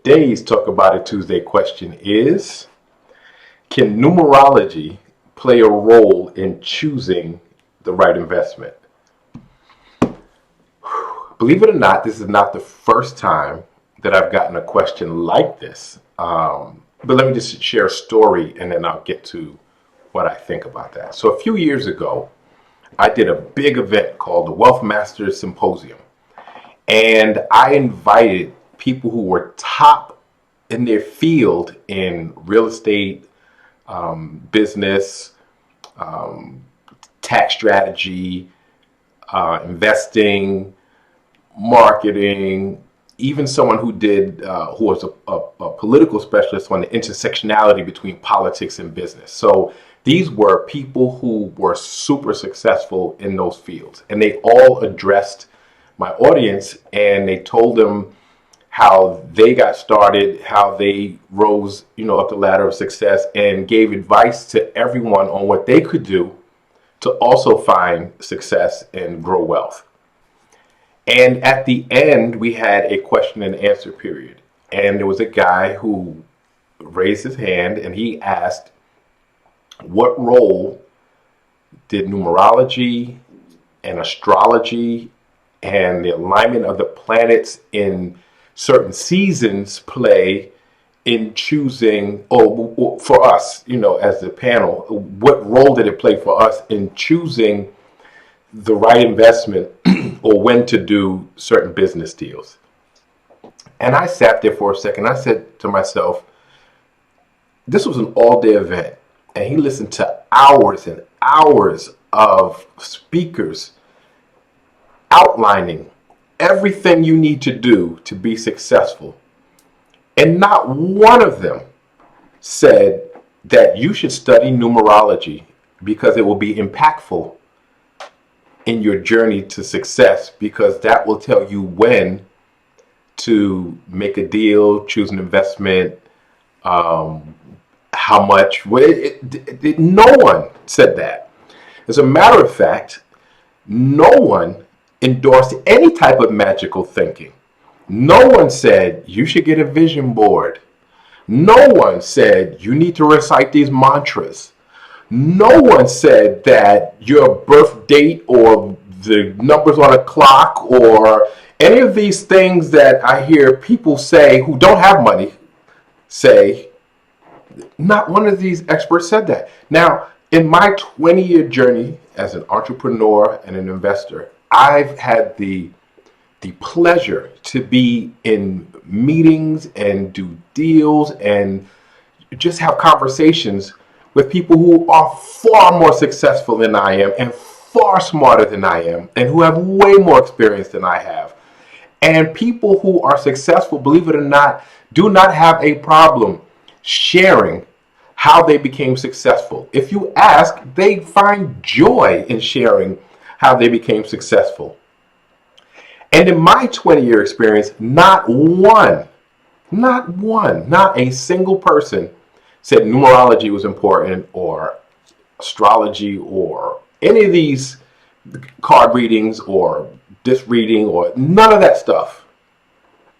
Today's Talk About It Tuesday question is, can numerology play a role in choosing the right investment? Believe it or not, this is not the first time that I've gotten a question like this. But let me just share a story and then I'll get to what I think about that. So a few years ago, I did a big event called the Wealth Masters Symposium. And I invited people who were top in their field in real estate, business, tax strategy, investing, marketing, even someone who was a political specialist on the intersectionality between politics and business. So these were people who were super successful in those fields, and they all addressed my audience and they told them how they got started, how they rose, up the ladder of success, and gave advice to everyone on what they could do to also find success and grow wealth. And at the end, we had a question and answer period. And there was a guy who raised his hand and he asked, what role did numerology and astrology and the alignment of the planets in certain seasons play in choosing, or for us, as the panel, what role did it play for us in choosing the right investment or when to do certain business deals? And I sat there for a second. I said to myself, this was an all-day event, and he listened to hours and hours of speakers outlining everything you need to do to be successful. And not one of them said that you should study numerology because it will be impactful in your journey to success, because that will tell you when to make a deal, choose an investment, how much. No one said that. As a matter of fact, no one endorsed any type of magical thinking. No one said you should get a vision board. No one said you need to recite these mantras. No one said that your birth date or the numbers on a clock or any of these things that I hear people say who don't have money say. Not one of these experts said that. Now, in my 20-year journey as an entrepreneur and an investor, I've had the pleasure to be in meetings and do deals and just have conversations with people who are far more successful than I am and far smarter than I am and who have way more experience than I have. And people who are successful, believe it or not, do not have a problem sharing how they became successful. If you ask, they find joy in sharing how they became successful. And in my 20-year experience, not a single person said numerology was important or astrology or any of these card readings or this reading or none of that stuff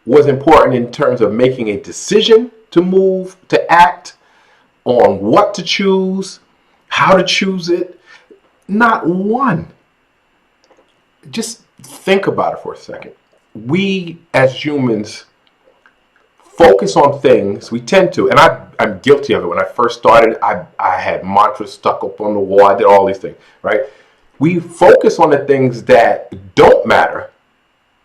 was important in terms of making a decision to move, to act on what to choose, how to choose it. Not one. Just think about it for a second. We as humans focus on things, we tend to, and I'm guilty of it. When I first started, I had mantras stuck up on the wall. I did all these things, right? We focus on the things that don't matter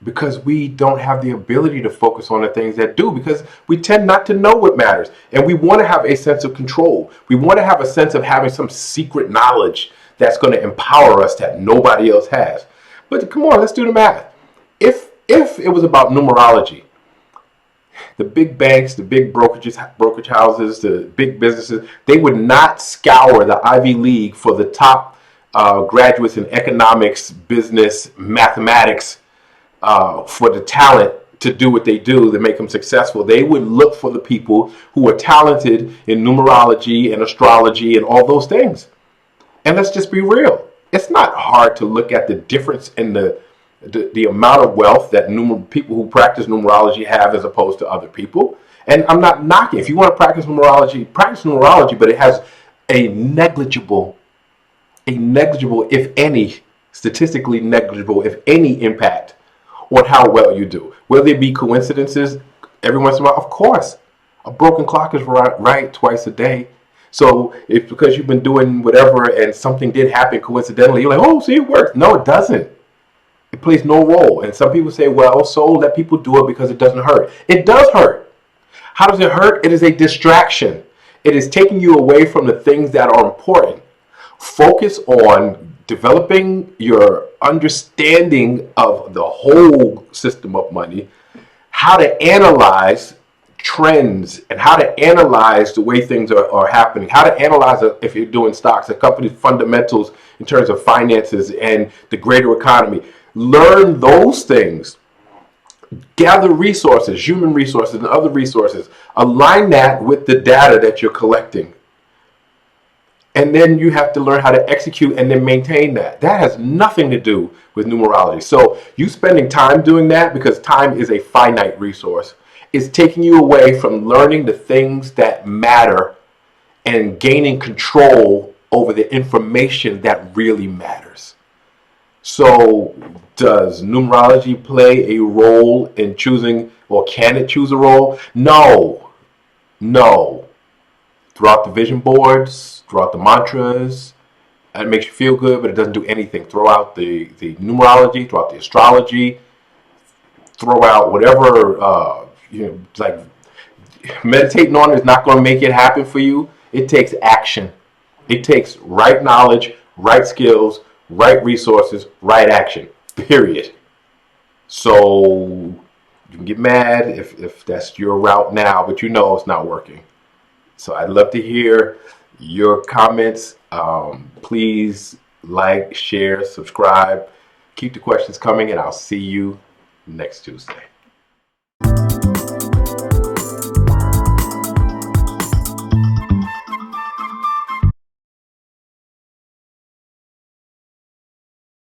because we don't have the ability to focus on the things that do, because we tend not to know what matters. And we want to have a sense of control. We want to have a sense of having some secret knowledge that's going to empower us that nobody else has. But come on, let's do the math. If it was about numerology, the big banks, the big brokerage houses, the big businesses, they would not scour the Ivy League for the top graduates in economics, business, mathematics, for the talent to do what they do to make them successful. They would look for the people who are talented in numerology and astrology and all those things. And let's just be real. It's not hard to look at the difference in the amount of wealth that people who practice numerology have as opposed to other people. And I'm not knocking. If you want to practice numerology, but it has a negligible, if any, statistically negligible, if any, impact on how well you do. Will there be coincidences every once in a while? Of course. A broken clock is right twice a day. So it's because you've been doing whatever and something did happen coincidentally, you're like, oh, see, it works. No, it doesn't. It plays no role. And some people say, well, so let people do it because it doesn't hurt. It does hurt. How does it hurt? It is a distraction. It is taking you away from the things that are important. Focus on developing your understanding of the whole system of money, how to analyze trends and how to analyze the way things are happening, how to analyze if you're doing stocks, a company's fundamentals in terms of finances and the greater economy. Learn those things. Gather resources, human resources and other resources. Align that with the data that you're collecting. And then you have to learn how to execute and then maintain that. That has nothing to do with numerology. So you spending time doing that, because time is a finite resource, is taking you away from learning the things that matter and gaining control over the information that really matters. So does numerology play a role in choosing, or can it choose a role? No. Throughout the vision boards, throughout the mantras, it makes you feel good, but it doesn't do anything. Throw out the numerology, throw out the astrology, throw out whatever, like meditating on it is not going to make it happen for you. It takes action. It takes right knowledge, right skills, right resources, right action, period. So you can get mad if that's your route now, but you know it's not working. So I'd love to hear your comments. Please like, share, subscribe. Keep the questions coming, and I'll see you next Tuesday.